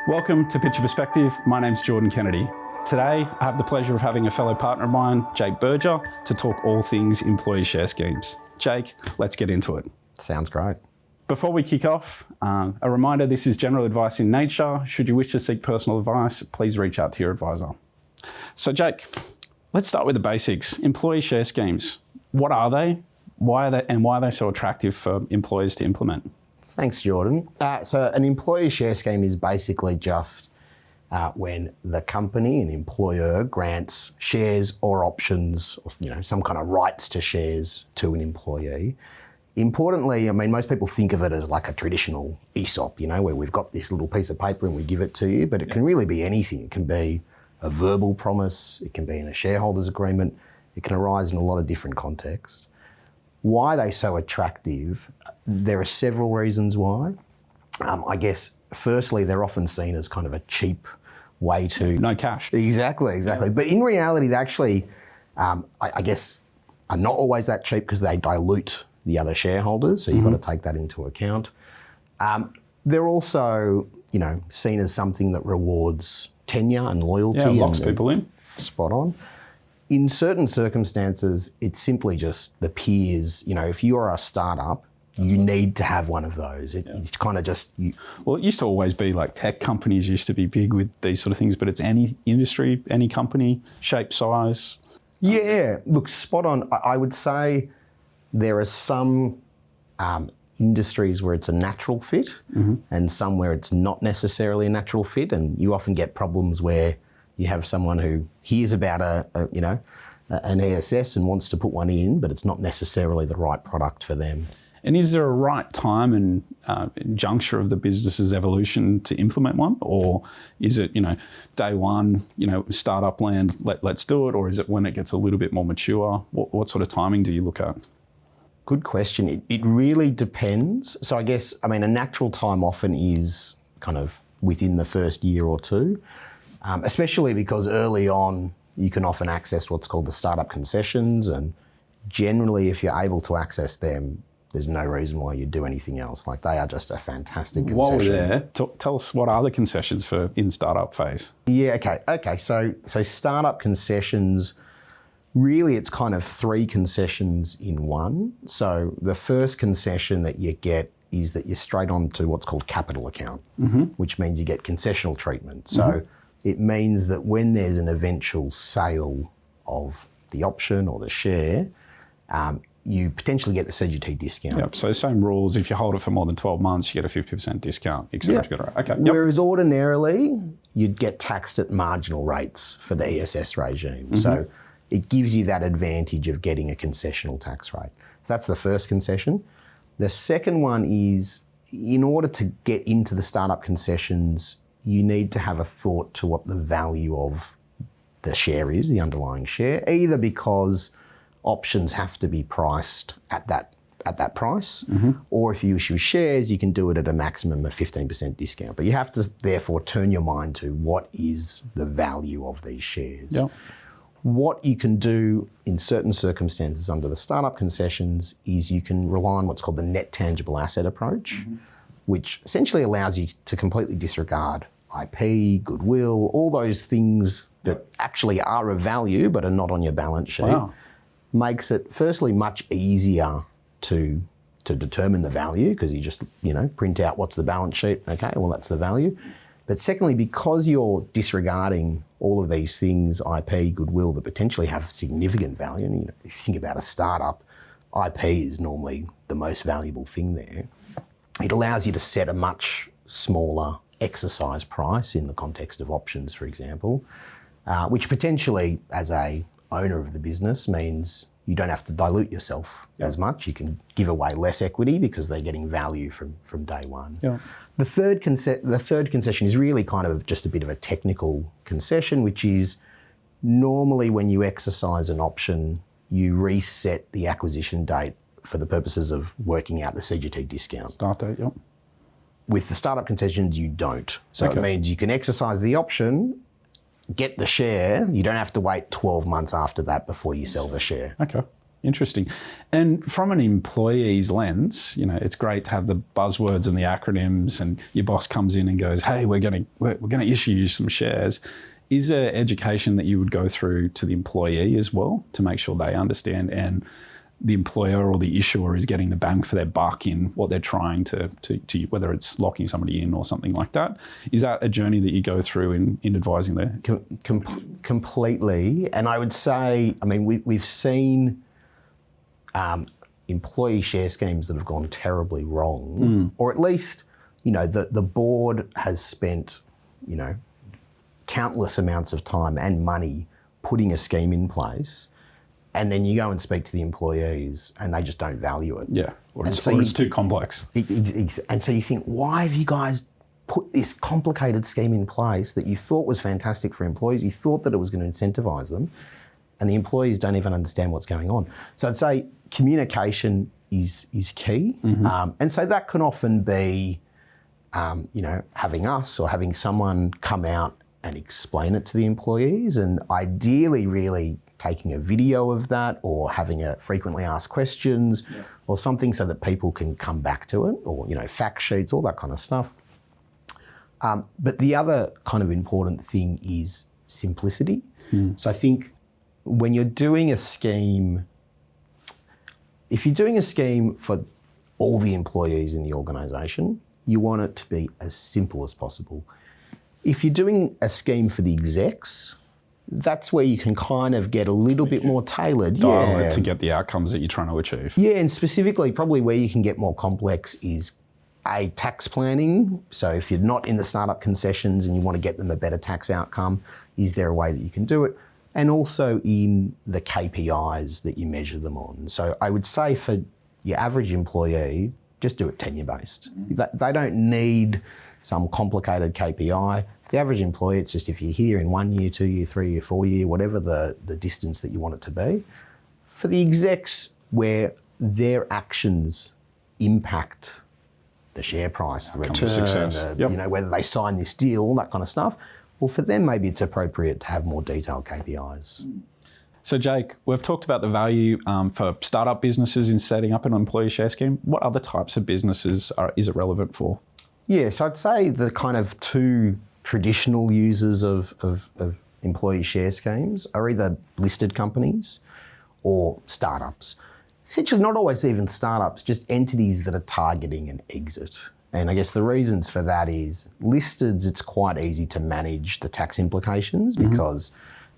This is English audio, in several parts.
Welcome to Picture Perspective. My name's Jordan Kennedy. Today, I have the pleasure of having a fellow partner of mine, Jake Berger, to talk all things employee share schemes. Jake, let's get into it. Sounds great. Before we kick off, a reminder, this is general advice in nature. Should you wish to seek personal advice, please reach out to your advisor. So Jake, let's start with the basics. Employee share schemes, what are they? Why are they so attractive for employers to implement? Thanks, Jordan. So an employee share scheme is basically just when the company, an employer, grants shares or options, or, some kind of rights to shares to an employee. Importantly, most people think of it as like a traditional ESOP, where we've got this little piece of paper and we give it to you, but it can really be anything. It can be a verbal promise, it can be in a shareholders agreement, it can arise in a lot of different contexts. Why are they so attractive? There are several reasons why. I guess, firstly, they're often seen as kind of a cheap way to... No cash. Exactly. Yeah. But in reality, they actually, I guess, are not always that cheap because they dilute the other shareholders, so you've got to take that into account. They're also, seen as something that rewards tenure and loyalty. Yeah, locks people in. Spot on. In certain circumstances, it's simply just the peers. If you are a startup, you need to have one of those. It's kind of just... Well, it used to always be like tech companies used to be big with these sort of things, but it's any industry, any company, shape, size. Yeah, look, spot on. I would say there are some industries where it's a natural fit and some where it's not necessarily a natural fit, and you often get problems where you have someone who hears about an ESS and wants to put one in, but it's not necessarily the right product for them. And is there a right time and juncture of the business's evolution to implement one? Or is it, day one, startup land, let's do it? Or is it when it gets a little bit more mature? What sort of timing do you look at? Good question. It really depends. So I guess, a natural time often is kind of within the first year or two. Especially because early on, you can often access what's called the startup concessions, and generally if you're able to access them, there's no reason why you'd do anything else. Like, they are just a fantastic concession. While we're there, tell us what are the concessions for in startup phase? Yeah, okay. So startup concessions, really it's kind of three concessions in one. So the first concession that you get is that you're straight on to what's called capital account, which means you get concessional treatment. So it means that when there's an eventual sale of the option or the share, you potentially get the CGT discount. Yep, so same rules. If you hold it for more than 12 months, you get a 50% discount, etc. Yep. Okay. Yep. Whereas ordinarily, you'd get taxed at marginal rates for the ESS regime. So it gives you that advantage of getting a concessional tax rate. So that's the first concession. The second one is, in order to get into the startup concessions, you need to have a thought to what the value of the share is, the underlying share, either because options have to be priced at that price, or if you issue shares, you can do it at a maximum of 15% discount. But you have to therefore turn your mind to what is the value of these shares. Yep. What you can do in certain circumstances under the startup concessions is you can rely on what's called the net tangible asset approach, which essentially allows you to completely disregard IP, goodwill, all those things that actually are of value but are not on your balance sheet. Wow. Makes it firstly much easier to determine the value, because you just print out what's the balance sheet. Okay, well, that's the value. But secondly, because you're disregarding all of these things, IP, goodwill, that potentially have significant value, and if you think about a startup, IP is normally the most valuable thing there. It allows you to set a much smaller exercise price in the context of options, for example, which potentially, as a owner of the business, means you don't have to dilute yourself as much. You can give away less equity because they're getting value from day one. Yeah. The third concession is really kind of just a bit of a technical concession, which is normally when you exercise an option, you reset the acquisition date for the purposes of working out the CGT discount. Start date, yep. With the startup concessions, you don't. So it means you can exercise the option, get the share. You don't have to wait 12 months after that before you sell the share. Okay. Interesting. And from an employee's lens, it's great to have the buzzwords and the acronyms, and your boss comes in and goes, "Hey, we're going to issue you some shares." Is there education that you would go through to the employee as well to make sure they understand and the employer or the issuer is getting the bang for their buck in what they're trying to whether it's locking somebody in or something like that? Is that a journey that you go through in advising there? Completely. And I would say, we've seen employee share schemes that have gone terribly wrong, or at least, the board has spent, countless amounts of time and money putting a scheme in place. And then you go and speak to the employees and they just don't value it. Yeah, or it's too complex. And so you think, why have you guys put this complicated scheme in place that you thought was fantastic for employees? You thought that it was going to incentivise them, and the employees don't even understand what's going on. So I'd say communication is key. And so that can often be, having us or having someone come out and explain it to the employees, and ideally really taking a video of that or having a frequently asked questions or something so that people can come back to it, or, fact sheets, all that kind of stuff. But the other kind of important thing is simplicity. So I think when you're doing a scheme, if you're doing a scheme for all the employees in the organisation, you want it to be as simple as possible. If you're doing a scheme for the execs, that's where you can kind of get a little bit more tailored. Dial it to get the outcomes that you're trying to achieve. Yeah, and specifically probably where you can get more complex is tax planning. So if you're not in the startup concessions and you want to get them a better tax outcome, is there a way that you can do it? And also in the KPIs that you measure them on. So I would say for your average employee, just do it tenure-based. They don't need some complicated KPI. For the average employee, it's just if you're here in 1 year, 2 year, 3 year, 4 year, whatever the distance that you want it to be. For the execs, where their actions impact the share price, the return, whether they sign this deal, all that kind of stuff, well, for them, maybe it's appropriate to have more detailed KPIs. So, Jake, we've talked about the value for startup businesses in setting up an employee share scheme. What other types of businesses is it relevant for? Yeah, so I'd say the kind of two traditional users of employee share schemes are either listed companies or startups. Essentially, not always even startups, just entities that are targeting an exit. And I guess the reasons for that is listeds, it's quite easy to manage the tax implications because,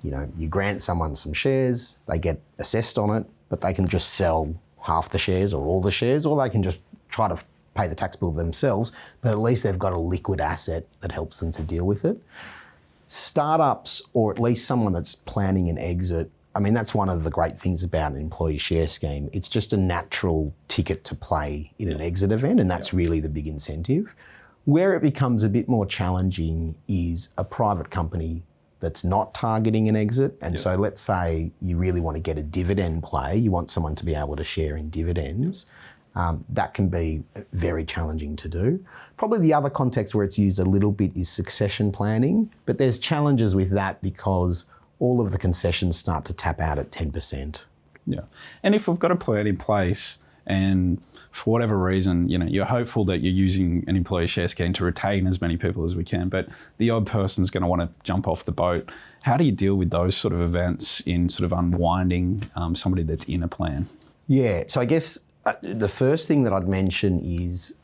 you grant someone some shares, they get assessed on it, but they can just sell half the shares or all the shares, or they can just try to pay the tax bill themselves, but at least they've got a liquid asset that helps them to deal with it. Startups, or at least someone that's planning an exit, that's one of the great things about an employee share scheme. It's just a natural ticket to play in an exit event, and that's really the big incentive. Where it becomes a bit more challenging is a private company that's not targeting an exit. And so let's say you really want to get a dividend play, you want someone to be able to share in dividends. That can be very challenging to do. Probably the other context where it's used a little bit is succession planning, but there's challenges with that because all of the concessions start to tap out at 10%. Yeah, and if we've got a plan in place and for whatever reason, you're hopeful that you're using an employee share scheme to retain as many people as we can, but the odd person's going to want to jump off the boat. How do you deal with those sort of events in sort of unwinding somebody that's in a plan? Yeah, so I guess the first thing that I'd mention is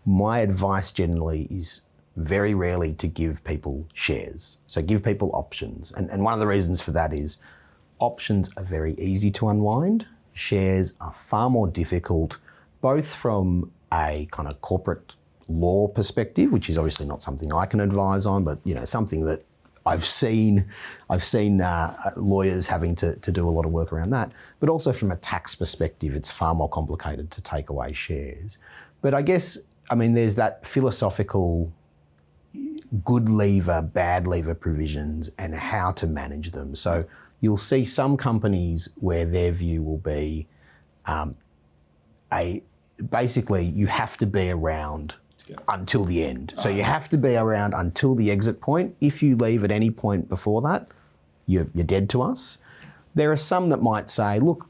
my advice generally is very rarely to give people shares. So give people options. And one of the reasons for that is options are very easy to unwind. Shares are far more difficult, both from a kind of corporate law perspective, which is obviously not something I can advise on, but something that I've seen lawyers having to do a lot of work around that. But also from a tax perspective, it's far more complicated to take away shares. But I guess, there's that philosophical good lever, bad lever provisions and how to manage them. So you'll see some companies where their view will be basically you have to be around until the end. So you have to be around until the exit point. If you leave at any point before that, you're dead to us. There are some that might say, look,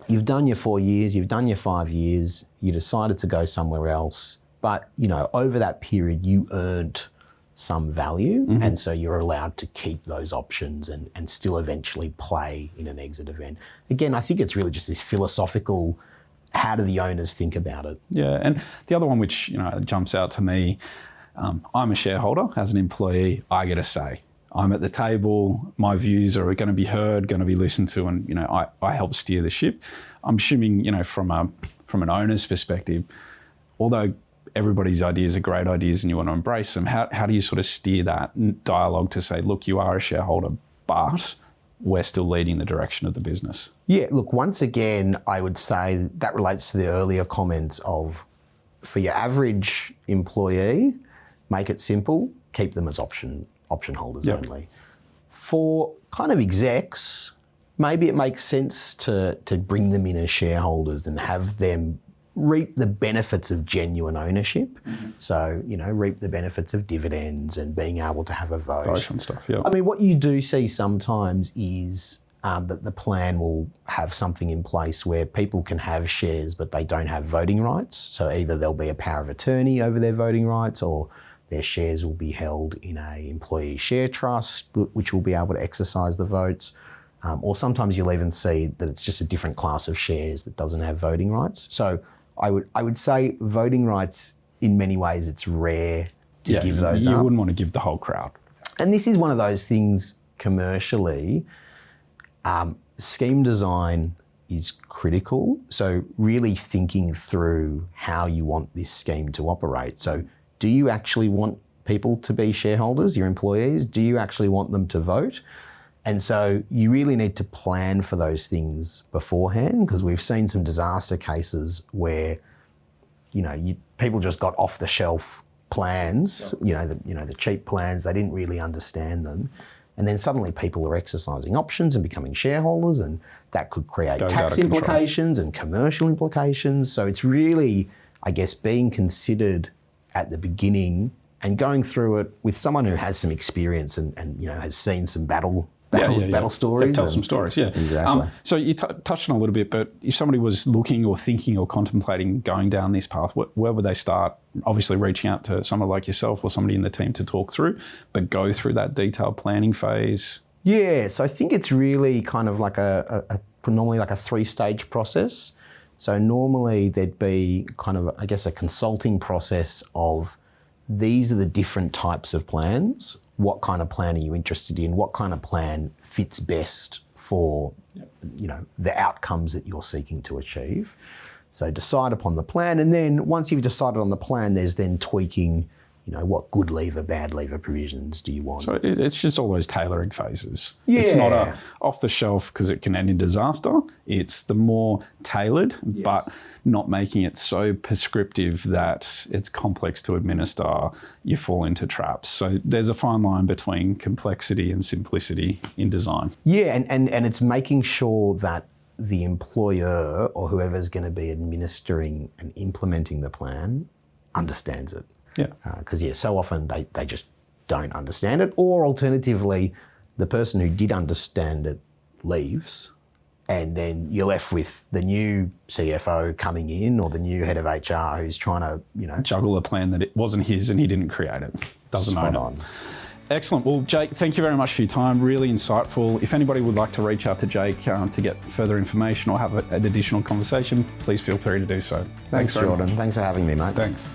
you've done your 4 years, you've done your 5 years, you decided to go somewhere else, but over that period you earned some value, and so you're allowed to keep those options and still eventually play in an exit event. Again, I think it's really just this philosophical, how do the owners think about it? Yeah, and the other one which jumps out to me, I'm a shareholder. As an employee, I get a say. I'm at the table, my views are going to be heard, going to be listened to, and I help steer the ship. I'm assuming from an owner's perspective, although everybody's ideas are great ideas and you want to embrace them, how do you sort of steer that dialogue to say, look, you are a shareholder, but we're still leading the direction of the business? Yeah, look, once again, I would say that relates to the earlier comments of, for your average employee, make it simple, keep them as option holders only. For kind of execs, maybe it makes sense to bring them in as shareholders and have them reap the benefits of genuine ownership. So, reap the benefits of dividends and being able to have a vote. And stuff, yeah. I mean, what you do see sometimes is that the plan will have something in place where people can have shares, but they don't have voting rights. So either there'll be a power of attorney over their voting rights, or their shares will be held in a employee share trust, which will be able to exercise the votes. Or sometimes you'll even see that it's just a different class of shares that doesn't have voting rights. So I would say voting rights, in many ways, it's rare to give those up. You wouldn't want to give the whole crowd. And this is one of those things commercially, scheme design is critical. So really thinking through how you want this scheme to operate. So do you actually want people to be shareholders, your employees? Do you actually want them to vote? And so you really need to plan for those things beforehand, because we've seen some disaster cases where, people just got off the shelf plans, the cheap plans, they didn't really understand them. And then suddenly people are exercising options and becoming shareholders, and that could create tax implications and commercial implications. So it's really, I guess, being considered at the beginning and going through it with someone who has some experience and has seen some battle stories. Tell some stories, yeah. Exactly. So you touched on a little bit, but if somebody was looking or thinking or contemplating going down this path, where would they start? Obviously reaching out to someone like yourself or somebody in the team to talk through, but go through that detailed planning phase. Yeah, so I think it's really kind of like normally like a 3-stage process. So normally there'd be kind of, I guess, a consulting process of, these are the different types of plans. What kind of plan are you interested in? What kind of plan fits best for, the outcomes that you're seeking to achieve? So decide upon the plan, and then once you've decided on the plan, there's then tweaking, what good lever, bad lever provisions do you want? So it's just all those tailoring phases. Yeah. It's not a off the shelf because it can end in disaster. It's the more tailored, but not making it so prescriptive that it's complex to administer, you fall into traps. So there's a fine line between complexity and simplicity in design. Yeah, and it's making sure that the employer or whoever's going to be administering and implementing the plan understands it. Yeah. Because, so often they just don't understand it. Or alternatively, the person who did understand it leaves, and then you're left with the new CFO coming in or the new head of HR who's trying to, juggle a plan that it wasn't his and he didn't create it. Doesn't own it. Excellent. Well, Jake, thank you very much for your time. Really insightful. If anybody would like to reach out to Jake to get further information or have an additional conversation, please feel free to do so. Thanks Jordan. Thanks for having me, mate. Thanks.